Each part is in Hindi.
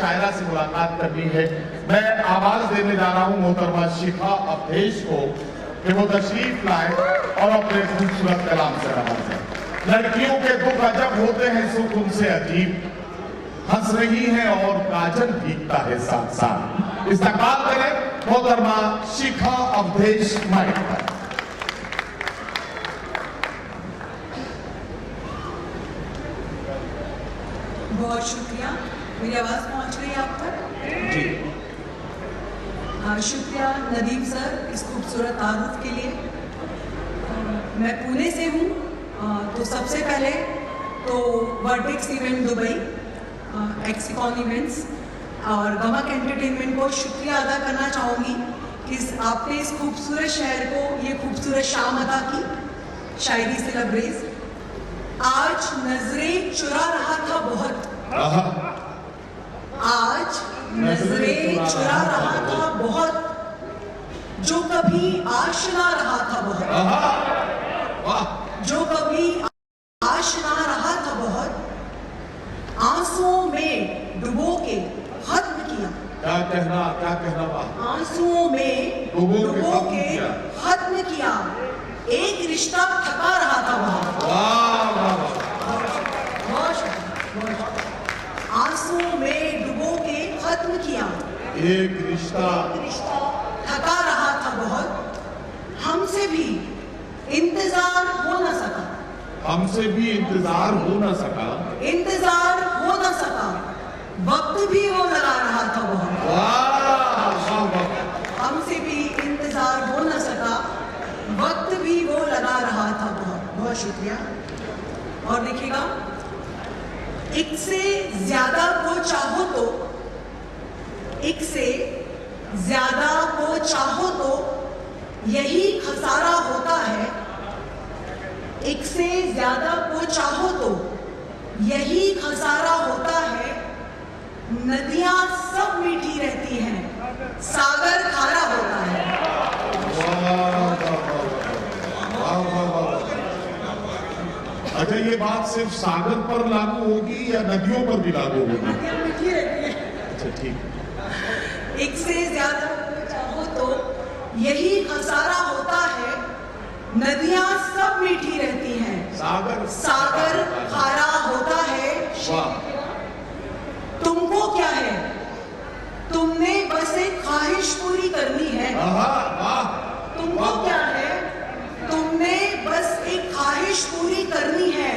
शायरा से मुलाकात करनी है। मैं आवाज देने जा रहा हूँ मोहतरमा शिखा अवधेश को कि वो तशरीफ लाए और अपने खूबसूरत कलाम से नवाजें। लड़कियों के दुख अजब होते हैं, सुख उनसे अजीब, हंस रही है और काजल भीगता है साथ साथ। इस्तकबाल करें मोहतरमा शिखा अवधेश माइक पर। बहुत शुक्रिया। मेरी आवाज पहुंच गई आप तक? जी शुक्रिया नदीम सर इस खूबसूरत तारुफ के लिए। मैं पुणे से हूँ, तो सबसे पहले तो वर्टेक्स इवेंट दुबई, एक्सिकॉन इवेंट्स और गमक एंटरटेनमेंट को शुक्रिया अदा करना चाहूँगी कि आपने इस खूबसूरत शहर को ये खूबसूरत शाम अदा की शायरी से लबरेज। आज नजरें चुरा रहा था बहुत, आज नजरें चुरा रहा था बहुत, जो कभी आशना रहा था बहुत, जो कभी आशना रहा था बहुत, आंसुओं में डुबो के खत्म किया। क्या कहना आंसुओं में डुबो के खत्म किया। एक रिश्ता थका रहा था बहुत, आंसुओं में डुबो के खत्म किया। एक रिश्ता थका रहा था बहुत, हमसे भी इंतजार हो न सका, हमसे भी इंतजार हो न सका, इंतजार हो न सका, वक्त भी वो लगा रहा था बहुत। हमसे भी इंतजार हो न सका, वक्त भी वो लगा रहा था बहुत। बहुत शुक्रिया। और देखिएगा, एक से ज्यादा को चाहो तो, एक से ज्यादा को चाहो तो यही खसारा होता है, एक से ज्यादा को चाहो तो यही खसारा होता है। नदियां सब मीठी रहती हैं, सागर खारा होता है। अच्छा, ये बात सिर्फ सागर पर लागू होगी या नदियों पर भी लागू होगी? मीठी रहती है। अच्छा ठीक। एक से ज्यादा को चाहो तो यही खसारा होता है। नदियां सब मीठी रहती हैं, सागर खारा होता है। तुमको क्या है, तुमने बस एक ख्वाहिश पूरी करनी है। तुमको क्या है, तुमने बस एक ख्वाहिश पूरी करनी है।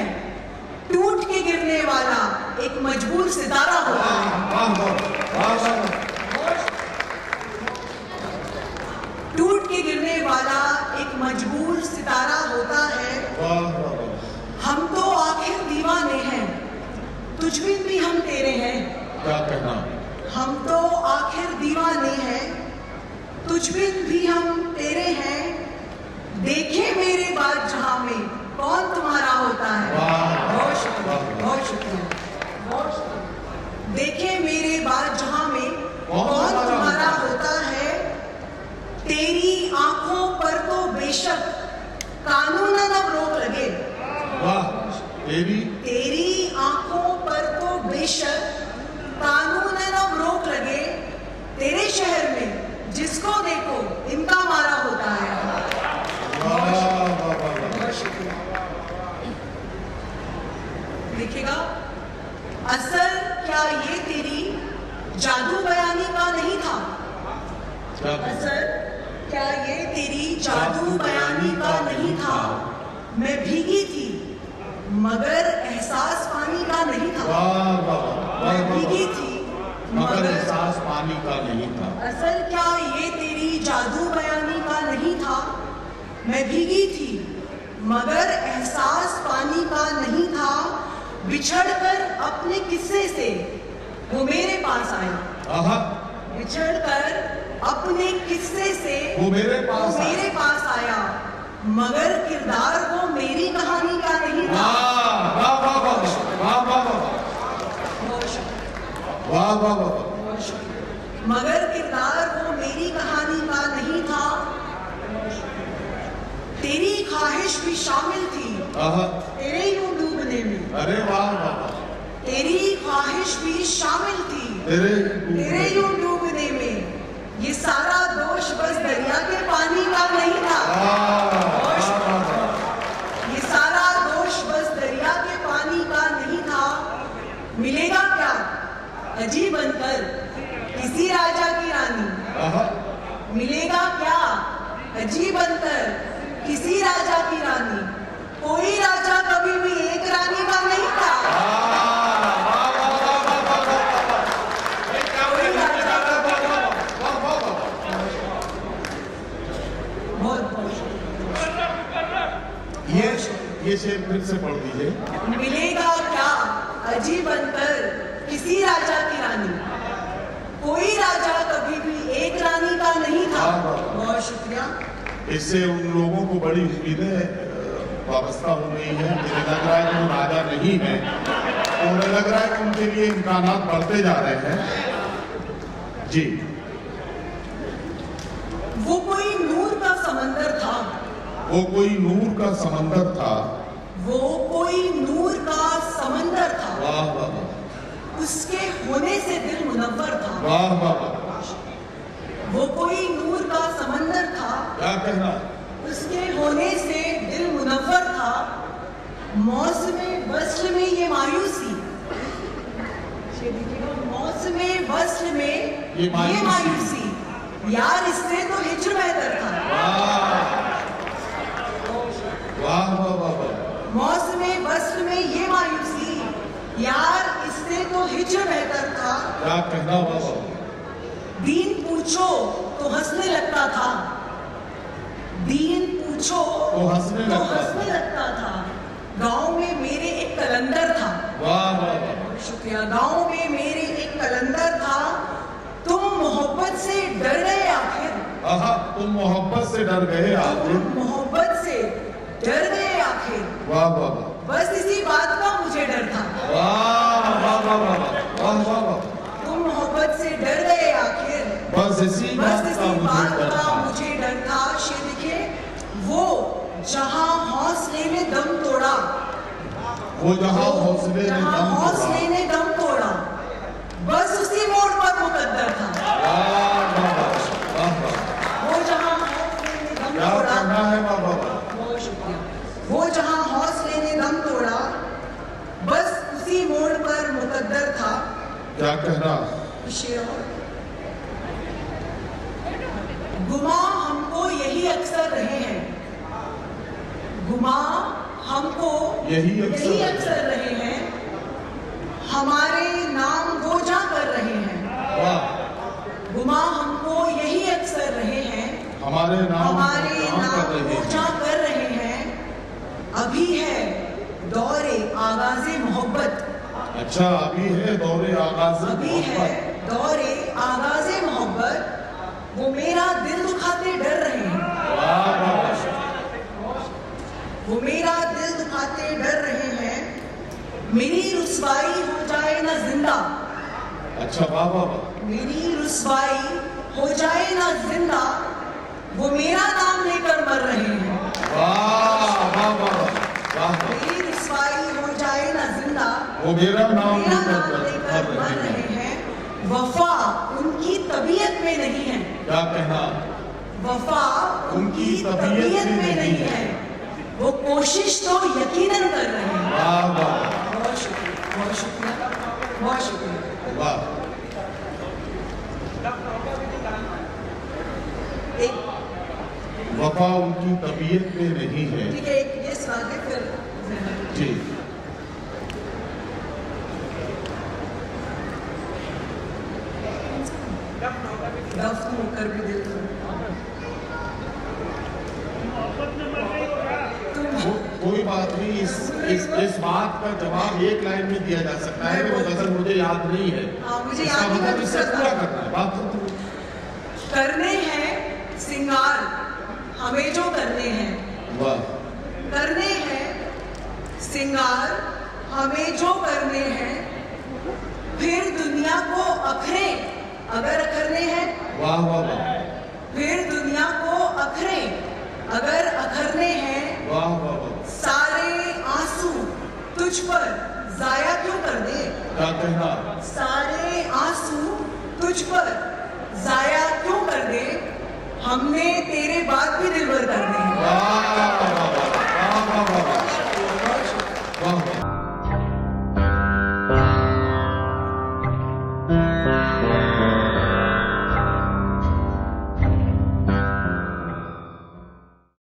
टूट के गिरने वाला एक मजबूर सितारा होता है। टूट के गिरने वाला एक मजबूर सितारा होता है। हम तो आखिर दीवाने हैं, तुझ बिन भी हम तेरे हैं। क्या कहना? हम तो आखिर दीवाने हैं, तुझ बिन भी हम तेरे हैं। देखे मेरे बाद जहां में कौन तुम्हारा होता है। बहुत शुक्रिया, बहुत शुक्रिया, बहुत शुक्रिया। देखे मेरे बाद जहां में कौन तुम्हारा होता है। तेरी आंखों पर तो बेशक कानूनन अब रोक लगे। तेरी आंखों पर तो बेशक कानूनन अब रोक लगे। तेरे शहर में जिसको देखो इनका मारा होता है। देखिएगा, असल क्या ये तेरी जादू बयानी का नहीं था। असल क्या ये तेरी जादू बयानी का नहीं था। मैं भीगी थी मगर एहसास पानी का नहीं था। मैं भीगी थी मगर एहसास पानी का नहीं था। असल क्या ये तेरी जादू बयानी का नहीं था। मैं भीगी थी मगर एहसास पानी का नहीं था। बिछड़कर अपने किस्से से वो मेरे पास आया। बिछड़कर अपने किस्से से वो मेरे पास आया, मगर किरदार वो मेरी कहानी का नहीं था। मगर किरदार वो मेरी कहानी का नहीं था। तेरी ख्वाहिश भी शामिल थी तेरे यूं डूबने में। अरे वाह वाह। तेरी ख्वाहिश भी शामिल थी तेरे यूं डूबने में ये सारा दोष बस दरिया के पानी का नहीं था। ये सारा दोष बस दरिया के पानी का नहीं था। मिलेगा क्या अजीब बनकर किसी राजा की रानी, मिलेगा क्या अजीब अंतर किसी राजा की रानी। कोई राजा कभी भी एक रानी का नहीं था। ये शेर फिर से पढ़ दीजिए। मिलेगा क्या अजीब अंतर किसी राजा की रानी। कोई राजा कभी भी एक रानी का नहीं था। बहुत शुक्रिया। इससे उन लोगों को बड़ी उम्मीदें वाबस्ता हो गई है। मुझे लग रहा है कि वो राजा नहीं है, उन्हें लग रहा है कि उनके लिए इम्कानात बढ़ते जा रहे हैं। जी। वो कोई नूर का समंदर था। वो कोई नूर का समंदर था। वो कोई नूर का समंदर था। वाह वाह वाह। उसके होने से दिल मुनव्वर था। वाह वाह वाह। वो कोई नूर का समंदर था। क्या कहना। उसके होने से दिल मुनव्वर था। मौसमे वस्ल में ये मायूसी, मौसमे वस्ल में ये मायूसी, यार इससे तो हिज्र बेहतर था। वाह वाह वाह वाह। मौसमे वस्ल में ये मायूसी, यार इससे तो हिज्र बेहतर था। क्या कहना। वाह वाह। दीन पूछो तो हंसने लगता था। दीन पूछो तो हंसने लगता था। गांव में मेरे एक कलंदर था। वाह वाह वाह। शुक्रिया। गांव में मेरे एक कलंदर था। तुम मोहब्बत से डर गए आखिर। तुम मोहब्बत से डर गए आखिर। मोहब्बत से डर गए आखिर। वाह वाह वाह। बस इसी बात का मुझे डर था। वाह वाह वाह वाह वाह वाह। तुम मोहब्बत से डर गए आखिर। बस इसी बात का मुझे डर था। शेर देखिए, वो जहां हौसले ने दम तोड़ा, वो जहां हौसले ने दम तोड़ा, बस उसी मोड़ पर मुकद्दर था। वो जहां हौसले ने दम तोड़ा, बहुत शुक्रिया। वो जहां हौसले ने दम तोड़ा, बस उसी मोड़ पर मुकद्दर था। क्या कहना। गुमा हमको यही अक्सर रहे हैं। गुमा हमको यही अक्सर रहे हैं। हमारे नाम गोजा कर रहे हैं। गुमा हमको यही अक्सर रहे हैं। हमारे नाम गोजा कर रहे हैं। अभी है दौरे आगाज़े मोहब्बत। अच्छा, अभी है दौरे आगाज़े मोहब्बत। वो मेरा दिल दुखाते डर रहे हैं। वो मेरा दिल दुखाते डर रहे हैं। मेरी रुसवाई हो जाए ना जिंदा। अच्छा, वाह वाह वाह। मेरी रुसवाई हो जाए ना जिंदा, वो मेरा नाम लेकर मर रहे हैं। वाह वाह वाह। मेरी रुसवाई हो जाए ना जिंदा, वो मेरा नाम लेकर मर रहे हैं। वफा उनकी तबीयत में नहीं है। क्या कहना। वफा उनकी तबीयत में नहीं है। वो कोशिश तो यकीनन कर रहे हैं। वाह वाह। बहुत शुक्रिया, बहुत शुक्रिया, बहुत शुक्रिया। वाह। वफा उनकी तबीयत में नहीं है। ठीक है, एक ये सुना के फिर जी। दफ्न होकर भी दिल कोई बात नहीं। इस बात का जवाब एक लाइन में दिया जा सकता है कि वो गजल मुझे याद नहीं है। मुझे याद नहीं है। इससे पूरा करना है। बात करने हैं सिंगार हमें जो करने हैं। वाह। करने हैं सिंगार हमें जो करने हैं। फिर दुनिया को अखरे अगर अखरने हैं। वाह वाह वाह। फिर दुनिया को अखरे अगर अखरने हैं। वाह वाह वाह। सारे आंसू तुझ पर जाया क्यों कर दे। क्या कहना? सारे आंसू तुझ पर जाया क्यों कर दे, हमने तेरे बाद भी दिलबर करने हैं।